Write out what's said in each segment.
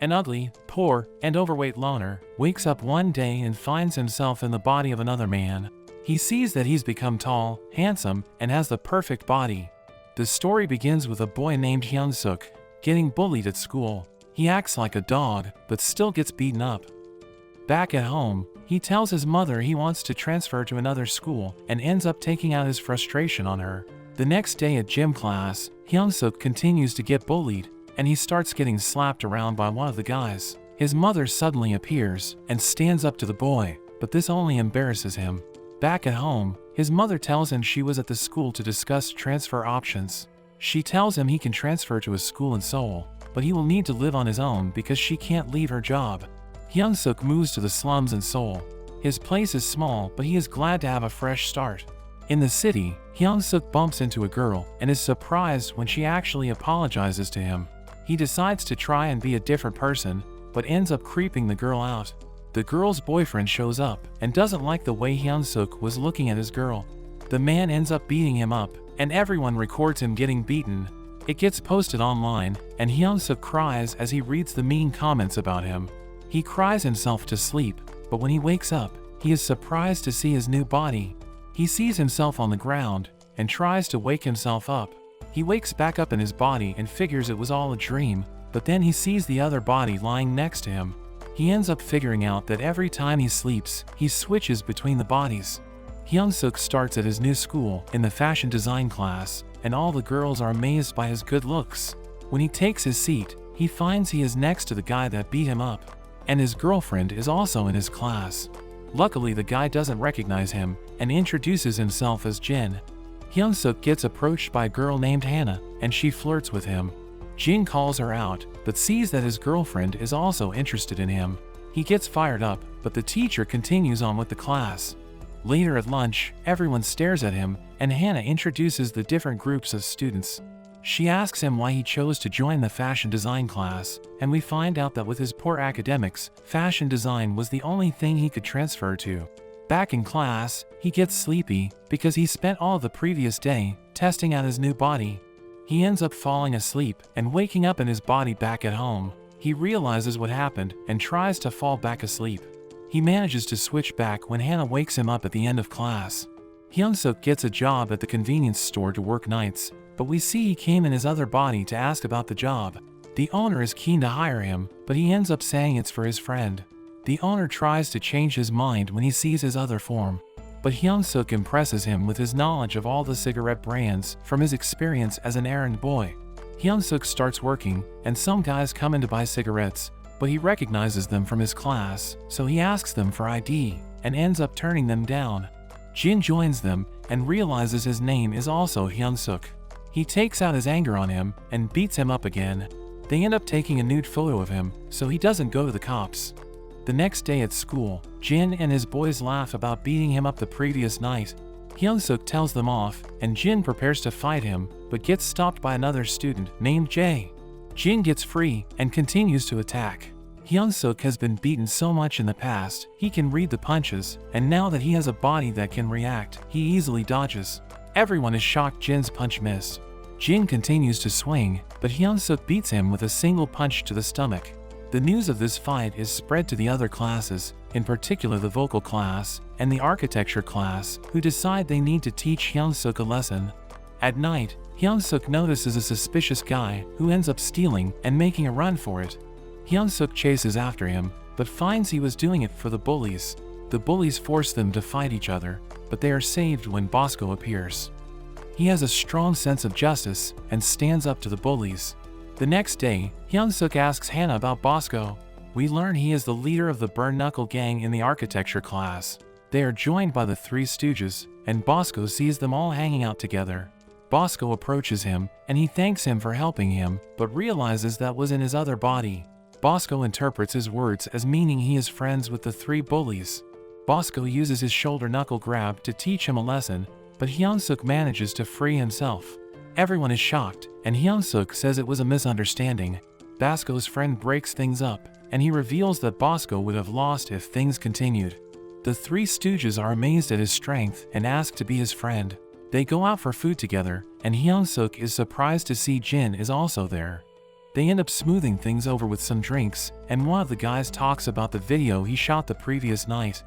An ugly, poor, and overweight loner wakes up one day and finds himself in the body of another man. He sees that he's become tall, handsome, and has the perfect body. The story begins with a boy named Hyun-suk getting bullied at school. He acts like a dog, but still gets beaten up. Back at home, he tells his mother he wants to transfer to another school and ends up taking out his frustration on her. The next day at gym class, Hyun-suk continues to get bullied, and he starts getting slapped around by one of the guys. His mother suddenly appears and stands up to the boy, but this only embarrasses him. Back at home, his mother tells him she was at the school to discuss transfer options. She tells him he can transfer to a school in Seoul, but he will need to live on his own because she can't leave her job. Hyun-suk moves to the slums in Seoul. His place is small, but he is glad to have a fresh start. In the city, Hyun-suk bumps into a girl and is surprised when she actually apologizes to him. He decides to try and be a different person, but ends up creeping the girl out. The girl's boyfriend shows up and doesn't like the way Hyun-suk was looking at his girl. The man ends up beating him up, and everyone records him getting beaten. It gets posted online, and Hyun-suk cries as he reads the mean comments about him. He cries himself to sleep, but when he wakes up, he is surprised to see his new body. He sees himself on the ground and tries to wake himself up. He wakes back up in his body and figures it was all a dream, but then he sees the other body lying next to him. He ends up figuring out that every time he sleeps, he switches between the bodies. Hyun-suk starts at his new school in the fashion design class, and all the girls are amazed by his good looks. When he takes his seat, he finds he is next to the guy that beat him up, and his girlfriend is also in his class. Luckily, the guy doesn't recognize him and introduces himself as Jin. Hyun-suk gets approached by a girl named Hannah, and she flirts with him. Jin calls her out, but sees that his girlfriend is also interested in him. He gets fired up, but the teacher continues on with the class. Later at lunch, everyone stares at him, and Hannah introduces the different groups of students. She asks him why he chose to join the fashion design class, and we find out that with his poor academics, fashion design was the only thing he could transfer to. Back in class, he gets sleepy because he spent all the previous day testing out his new body. He ends up falling asleep and waking up in his body back at home. He realizes what happened and tries to fall back asleep. He manages to switch back when Hannah wakes him up at the end of class. Hyun-suk gets a job at the convenience store to work nights, but we see he came in his other body to ask about the job. The owner is keen to hire him, but he ends up saying it's for his friend. The owner tries to change his mind when he sees his other form, but Hyun-suk impresses him with his knowledge of all the cigarette brands from his experience as an errand boy. Hyun-suk starts working, and some guys come in to buy cigarettes, but he recognizes them from his class, so he asks them for ID, and ends up turning them down. Jin joins them, and realizes his name is also Hyun-suk. He takes out his anger on him, and beats him up again. They end up taking a nude photo of him, so he doesn't go to the cops. The next day at school, Jin and his boys laugh about beating him up the previous night. Hyun-suk tells them off, and Jin prepares to fight him, but gets stopped by another student named Jae. Jin gets free and continues to attack. Hyun-suk has been beaten so much in the past, he can read the punches, and now that he has a body that can react, he easily dodges. Everyone is shocked Jin's punch missed. Jin continues to swing, but Hyun-suk beats him with a single punch to the stomach. The news of this fight is spread to the other classes, in particular the vocal class and the architecture class, who decide they need to teach Hyun-suk a lesson. At night, Hyun-suk notices a suspicious guy who ends up stealing and making a run for it. Hyun-suk chases after him, but finds he was doing it for the bullies. The bullies force them to fight each other, but they are saved when Bosco appears. He has a strong sense of justice and stands up to the bullies. The next day, Hyun-suk asks Hannah about Bosco. We learn he is the leader of the Burn Knuckle gang in the architecture class. They are joined by the Three Stooges, and Bosco sees them all hanging out together. Bosco approaches him, and he thanks him for helping him, but realizes that was in his other body. Bosco interprets his words as meaning he is friends with the three bullies. Bosco uses his shoulder knuckle grab to teach him a lesson, but Hyun-suk manages to free himself. Everyone is shocked, and Hyun-suk says it was a misunderstanding. Bosco's friend breaks things up, and he reveals that Bosco would have lost if things continued. The Three Stooges are amazed at his strength and ask to be his friend. They go out for food together, and Hyun-suk is surprised to see Jin is also there. They end up smoothing things over with some drinks, and one of the guys talks about the video he shot the previous night.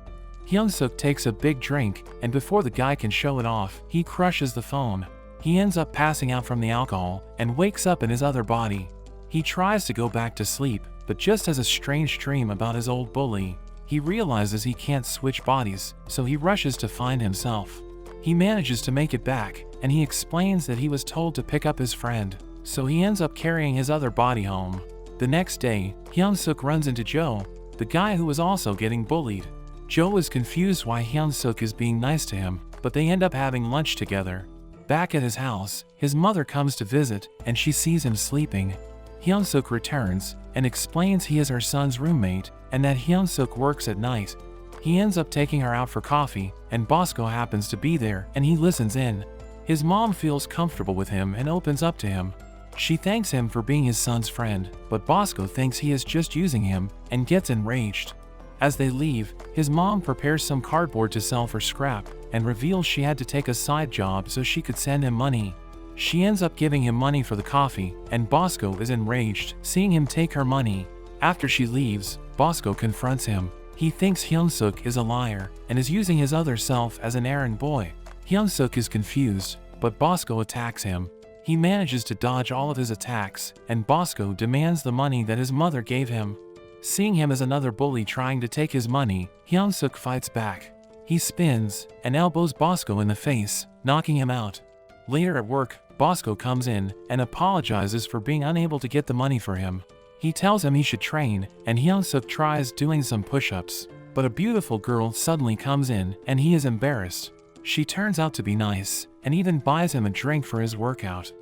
Hyunsuk takes a big drink, and before the guy can show it off, he crushes the phone. He ends up passing out from the alcohol, and wakes up in his other body. He tries to go back to sleep, but just has a strange dream about his old bully. He realizes he can't switch bodies, so he rushes to find himself. He manages to make it back, and he explains that he was told to pick up his friend, so he ends up carrying his other body home. The next day, Hyunsuk runs into Joe, the guy who was also getting bullied. Joe is confused why Hyunsuk is being nice to him, but they end up having lunch together. Back at his house, his mother comes to visit, and she sees him sleeping. Hyunsuk returns, and explains he is her son's roommate, and that Hyunsuk works at night. He ends up taking her out for coffee, and Bosco happens to be there, and he listens in. His mom feels comfortable with him and opens up to him. She thanks him for being his son's friend, but Bosco thinks he is just using him, and gets enraged. As they leave, his mom prepares some cardboard to sell for scrap, and reveals she had to take a side job so she could send him money. She ends up giving him money for the coffee, and Bosco is enraged, seeing him take her money. After she leaves, Bosco confronts him. He thinks Hyunsuk is a liar, and is using his other self as an errand boy. Hyunsuk is confused, but Bosco attacks him. He manages to dodge all of his attacks, and Bosco demands the money that his mother gave him. Seeing him as another bully trying to take his money, Hyunsuk fights back. He spins, and elbows Bosco in the face, knocking him out. Later at work, Bosco comes in, and apologizes for being unable to get the money for him. He tells him he should train, and Hyunsuk tries doing some push-ups. But a beautiful girl suddenly comes in, and he is embarrassed. She turns out to be nice, and even buys him a drink for his workout.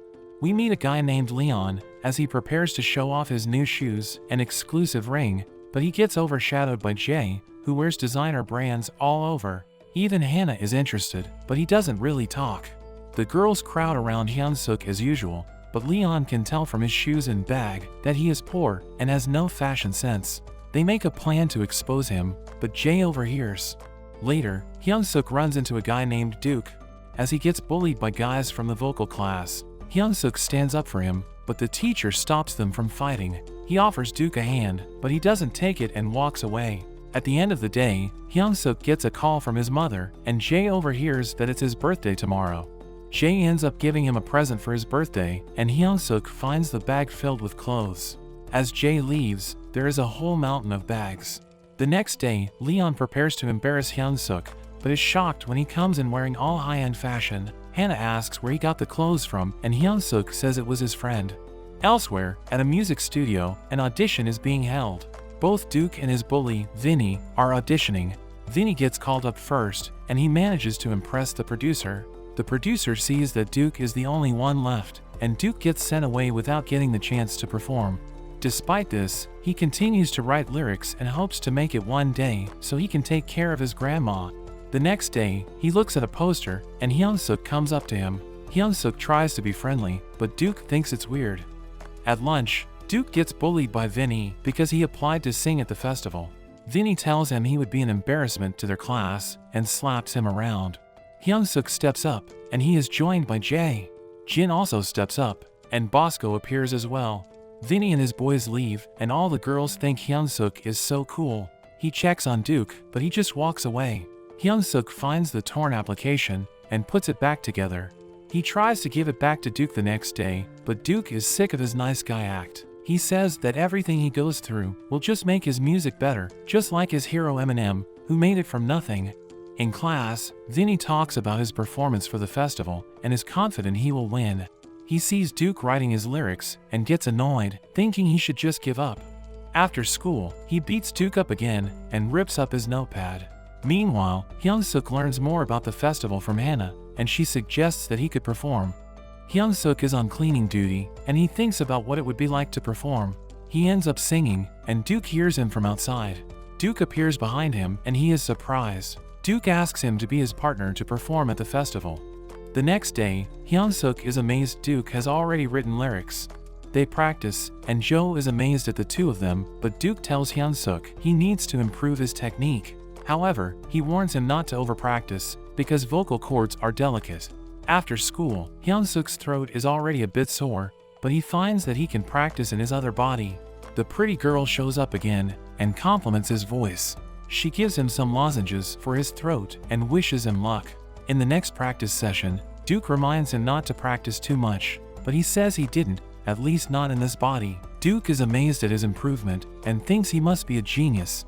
We meet a guy named Leon, as he prepares to show off his new shoes and exclusive ring, but he gets overshadowed by Jay, who wears designer brands all over. Even Hannah is interested, but he doesn't really talk. The girls crowd around Hyunsuk as usual, but Leon can tell from his shoes and bag that he is poor and has no fashion sense. They make a plan to expose him, but Jay overhears. Later, Hyunsuk runs into a guy named Duke. As he gets bullied by guys from the vocal class, Hyunsuk stands up for him, but the teacher stops them from fighting. He offers Duke a hand, but he doesn't take it and walks away. At the end of the day, Hyunsuk gets a call from his mother, and Jay overhears that it's his birthday tomorrow. Jay ends up giving him a present for his birthday, and Hyunsuk finds the bag filled with clothes. As Jay leaves, there is a whole mountain of bags. The next day, Leon prepares to embarrass Hyunsuk, but is shocked when he comes in wearing all high-end fashion. Hannah asks where he got the clothes from, and Hyunsuk says it was his friend. Elsewhere, at a music studio, an audition is being held. Both Duke and his bully, Vinny, are auditioning. Vinny gets called up first, and he manages to impress the producer. The producer sees that Duke is the only one left, and Duke gets sent away without getting the chance to perform. Despite this, he continues to write lyrics and hopes to make it one day so he can take care of his grandma. The next day, he looks at a poster, and Hyunsuk comes up to him. Hyunsuk tries to be friendly, but Duke thinks it's weird. At lunch, Duke gets bullied by Vinny because he applied to sing at the festival. Vinny tells him he would be an embarrassment to their class and slaps him around. Hyunsuk steps up, and he is joined by Jay. Jin also steps up, and Bosco appears as well. Vinny and his boys leave, and all the girls think Hyunsuk is so cool. He checks on Duke, but he just walks away. Hyunsuk finds the torn application and puts it back together. He tries to give it back to Duke the next day, but Duke is sick of his nice guy act. He says that everything he goes through will just make his music better, just like his hero Eminem, who made it from nothing. In class, Vinny talks about his performance for the festival and is confident he will win. He sees Duke writing his lyrics and gets annoyed, thinking he should just give up. After school, he beats Duke up again and rips up his notepad. Meanwhile, Hyunsuk learns more about the festival from Hannah, and she suggests that he could perform. Hyunsuk is on cleaning duty, and he thinks about what it would be like to perform. He ends up singing, and Duke hears him from outside. Duke appears behind him, and he is surprised. Duke asks him to be his partner to perform at the festival. The next day, Hyunsuk is amazed Duke has already written lyrics. They practice, and Joe is amazed at the two of them, but Duke tells Hyunsuk he needs to improve his technique. However, he warns him not to overpractice, because vocal cords are delicate. After school, Hyunsuk's throat is already a bit sore. but he finds that he can practice in his other body. The pretty girl shows up again and compliments his voice. She gives him some lozenges for his throat and wishes him luck. In the next practice session, Duke reminds him not to practice too much, but he says he didn't, at least not in this body. Duke is amazed at his improvement and thinks he must be a genius.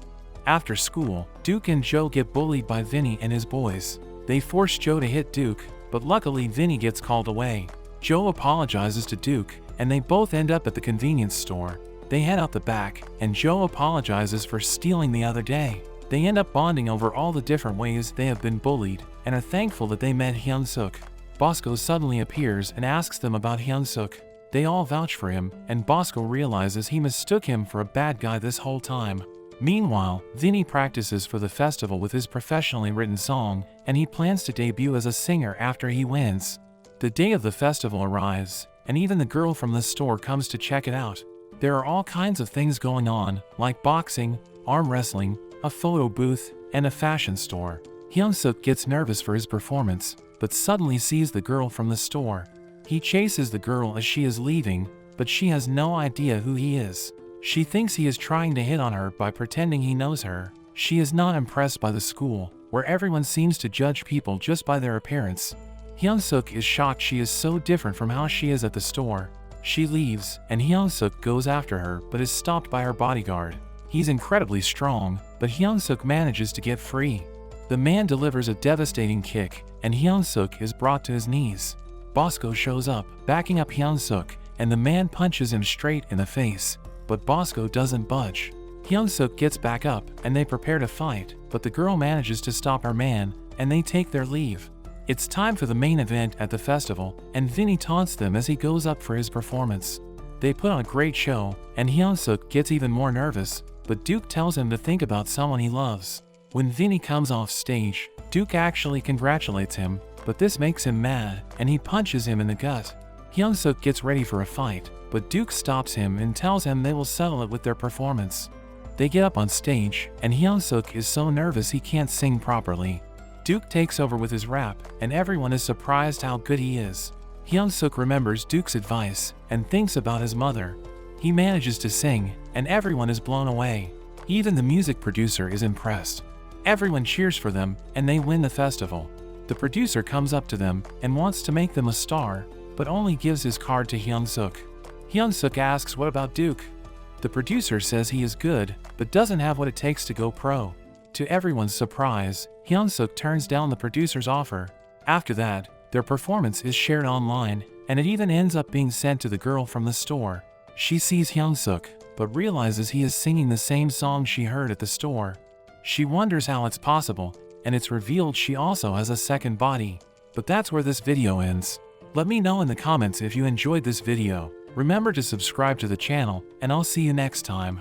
After school, Duke and Joe get bullied by Vinny and his boys. They force Joe to hit Duke, but luckily Vinny gets called away. Joe apologizes to Duke, and they both end up at the convenience store. They head out the back, and Joe apologizes for stealing the other day. They end up bonding over all the different ways they have been bullied, and are thankful that they met Hyunsuk. Bosco suddenly appears and asks them about Hyunsuk. They all vouch for him, and Bosco realizes he mistook him for a bad guy this whole time. Meanwhile, Vinny practices for the festival with his professionally written song, and he plans to debut as a singer after he wins. The day of the festival arrives, and even the girl from the store comes to check it out. There are all kinds of things going on, like boxing, arm wrestling, a photo booth, and a fashion store. Hyunsuk gets nervous for his performance, but suddenly sees the girl from the store. He chases the girl as she is leaving, but she has no idea who he is. She thinks he is trying to hit on her by pretending he knows her. She is not impressed by the school, where everyone seems to judge people just by their appearance. Hyunsuk is shocked she is so different from how she is at the store. She leaves, and Hyunsuk goes after her but is stopped by her bodyguard. He's incredibly strong, but Hyunsuk manages to get free. The man delivers a devastating kick, and Hyunsuk is brought to his knees. Bosco shows up, backing up Hyunsuk, and the man punches him straight in the face. But Bosco doesn't budge. Hyunsuk gets back up, and they prepare to fight, but the girl manages to stop her man, and they take their leave. It's time for the main event at the festival, and Vinny taunts them as he goes up for his performance. They put on a great show, and Hyunsuk gets even more nervous, but Duke tells him to think about someone he loves. When Vinny comes off stage, Duke actually congratulates him, but this makes him mad, and he punches him in the gut. Hyunsuk gets ready for a fight, but Duke stops him and tells him they will settle it with their performance. They get up on stage, and Hyunsuk is so nervous he can't sing properly. Duke takes over with his rap, and everyone is surprised how good he is. Hyunsuk remembers Duke's advice and thinks about his mother. He manages to sing, and everyone is blown away. Even the music producer is impressed. Everyone cheers for them, and they win the festival. The producer comes up to them and wants to make them a star, but only gives his card to Hyunsuk. Hyunsuk asks what about Duke? The producer says he is good, but doesn't have what it takes to go pro. To everyone's surprise, Hyunsuk turns down the producer's offer. After that, their performance is shared online, and it even ends up being sent to the girl from the store. She sees Hyunsuk, but realizes he is singing the same song she heard at the store. She wonders how it's possible, and it's revealed she also has a second body. But that's where this video ends. Let me know in the comments if you enjoyed this video. Remember to subscribe to the channel, and I'll see you next time.